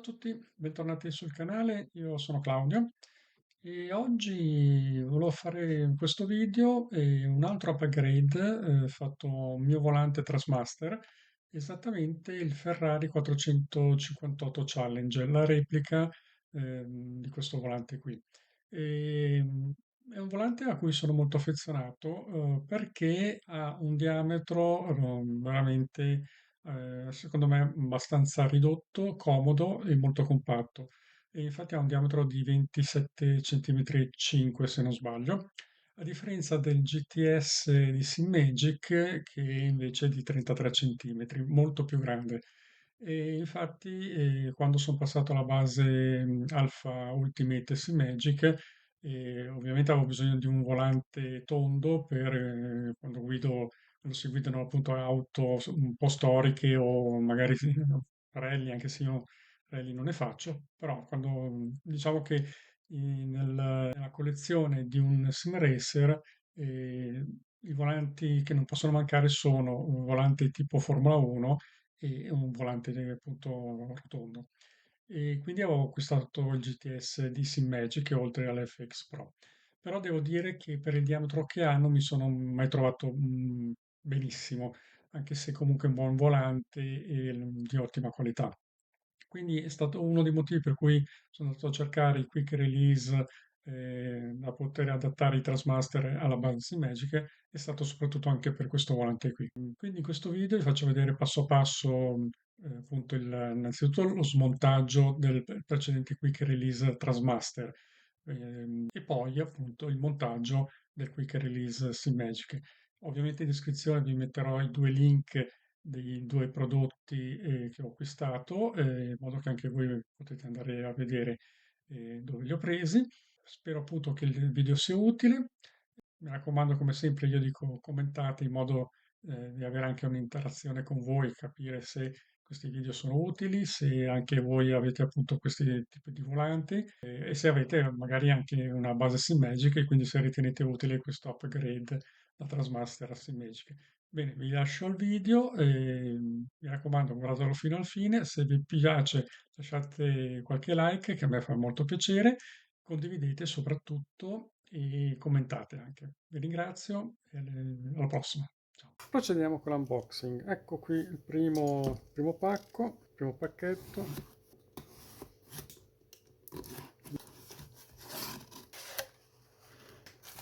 tutti, bentornati sul canale, io sono Claudio e oggi volevo fare questo video e un altro upgrade fatto un mio volante Trasmaster, esattamente il Ferrari 458 Challenge, la replica di questo volante qui. È un volante a cui sono molto affezionato perché ha un diametro veramente secondo me abbastanza ridotto, comodo e molto compatto. E infatti ha un diametro di 27 cm e 5 se non sbaglio, a differenza del GTS di Simmagic che invece è di 33 cm, molto più grande. E infatti quando sono passato alla base Alpha Ultimate Simmagic, ovviamente avevo bisogno di un volante tondo per quando si guidano appunto auto un po' storiche o magari sì, rally, anche se io rally non ne faccio, però quando diciamo che nella collezione di un sim racer i volanti che non possono mancare sono un volante tipo Formula 1 e un volante appunto rotondo. E quindi avevo acquistato il GTS di Simmagic oltre all'FX Pro. Però devo dire che per il diametro che ha non mi sono mai trovato benissimo, anche se comunque è un buon volante e di ottima qualità. Quindi è stato uno dei motivi per cui sono andato a cercare il quick release da poter adattare i Trasmaster alla base Magic, è stato soprattutto anche per questo volante qui. Quindi in questo video vi faccio vedere passo passo appunto innanzitutto lo smontaggio del precedente quick release Trasmaster e poi appunto il montaggio del quick release SimMagic. Ovviamente in descrizione vi metterò i due link dei due prodotti che ho acquistato, in modo che anche voi potete andare a vedere dove li ho presi. Spero appunto che il video sia utile. Mi raccomando, come sempre, io dico commentate in modo di avere anche un'interazione con voi, capire se questi video sono utili, se anche voi avete appunto questi tipi di volanti e se avete magari anche una base Simmagic e quindi se ritenete utile questo upgrade da Trasmaster a Simmagic. Bene, vi lascio il video e mi raccomando, guardatelo fino alla fine. Se vi piace lasciate qualche like che a me fa molto piacere, condividete soprattutto e commentate anche. Vi ringrazio e alla prossima. Ciao. Procediamo con l'unboxing. Ecco qui il primo pacco, il primo pacchetto.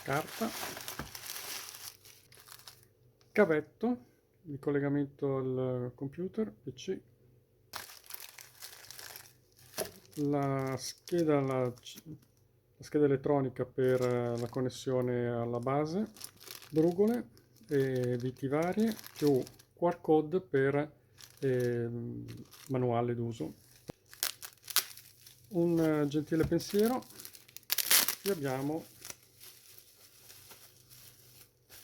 Carta, cavetto di collegamento al computer, PC, la scheda elettronica per la connessione alla base, brugole e viti varie, più QR code per manuale d'uso. Un gentile pensiero, qui abbiamo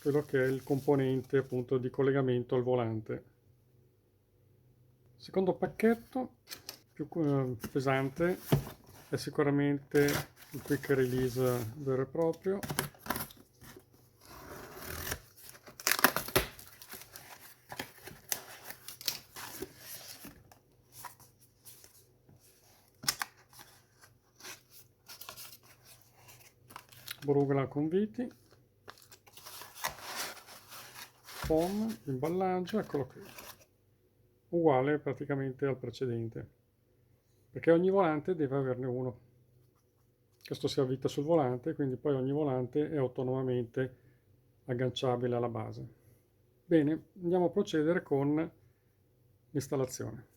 quello che è il componente appunto di collegamento al volante. Secondo pacchetto, più pesante, è sicuramente il quick release vero e proprio. Brugola con viti, foam, imballaggio, eccolo qui, uguale praticamente al precedente, perché ogni volante deve averne uno. Questo si avvita sul volante, quindi poi ogni volante è autonomamente agganciabile alla base. Bene, andiamo a procedere con l'installazione.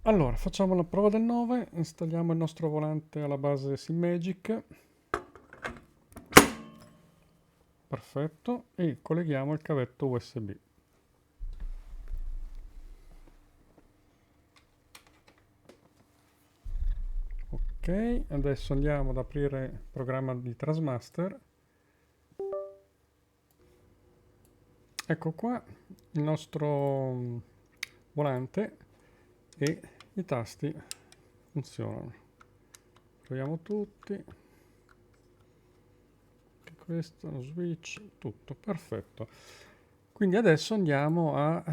Allora, facciamo la prova del 9, installiamo il nostro volante alla base SimMagic, perfetto, e colleghiamo il cavetto USB. Ok, adesso andiamo ad aprire il programma di Trasmaster. Ecco qua il nostro volante e i tasti funzionano. Proviamo tutti. Questo, lo switch, tutto perfetto. Quindi adesso andiamo a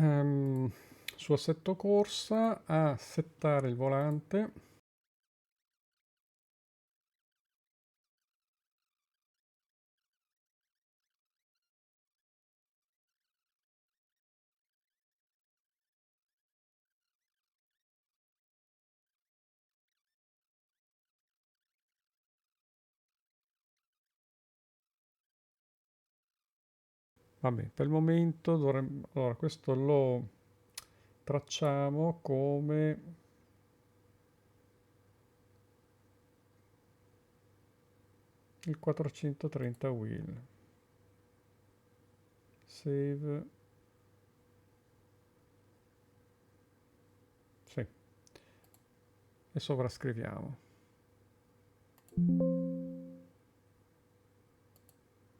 su assetto corsa a settare il volante. Vabbè, per il momento dovremmo, allora questo lo tracciamo come il 430 wheel. Save. Sì. E sovrascriviamo.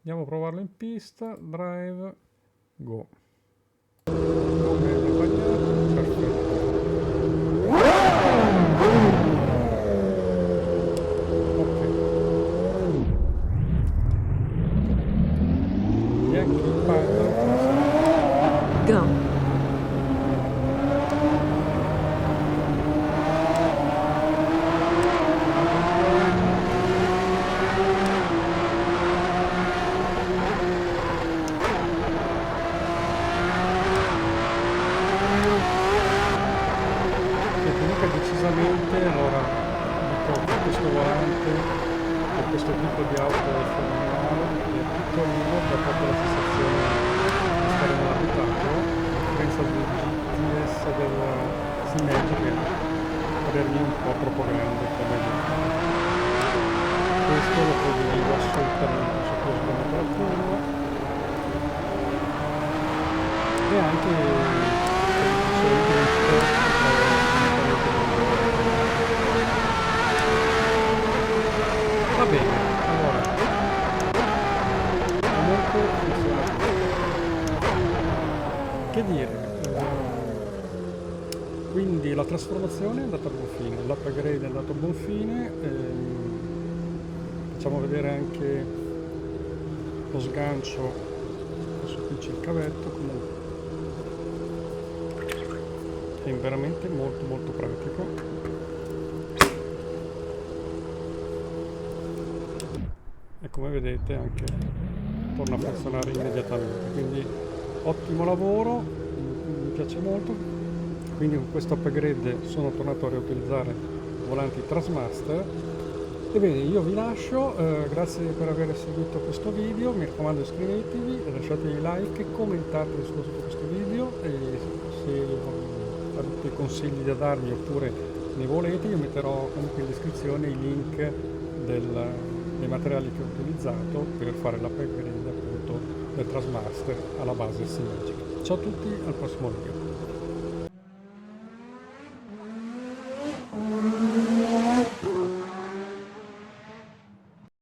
Andiamo a provarlo in pista, drive, go. Come è bagnato, perfetto. Ok. E anche il padre. Go. Comunque decisamente, allora, dico che questo volante e questo tipo di auto è fenomenale, è piccolino, dà proprio la sensazione di stare nell'abitacolo, a differenza del GTS del SimMagic che per me è un po' troppo grande come questo lo prediligo assolutamente sotto sgomento la curva e anche il grip. Va bene, allora, molto funziona. Che dire, quindi la trasformazione è andata a buon fine, l'upgrade è andato a buon fine, facciamo vedere anche lo sgancio, adesso qui c'è il cavetto, comunque è veramente molto molto pratico. E come vedete anche torna a funzionare immediatamente, quindi ottimo lavoro, mi piace molto. Quindi con questo upgrade sono tornato a riutilizzare volanti Trasmaster. Ebbene, io vi lascio, grazie per aver seguito questo video, mi raccomando iscrivetevi, lasciatevi like, commentate sotto questo video e se avete consigli da darmi oppure ne volete io metterò comunque in descrizione i link dei materiali che ho utilizzato per fare l'upgrade appunto del Trasmaster alla base SimMagic. Ciao a tutti, al prossimo video.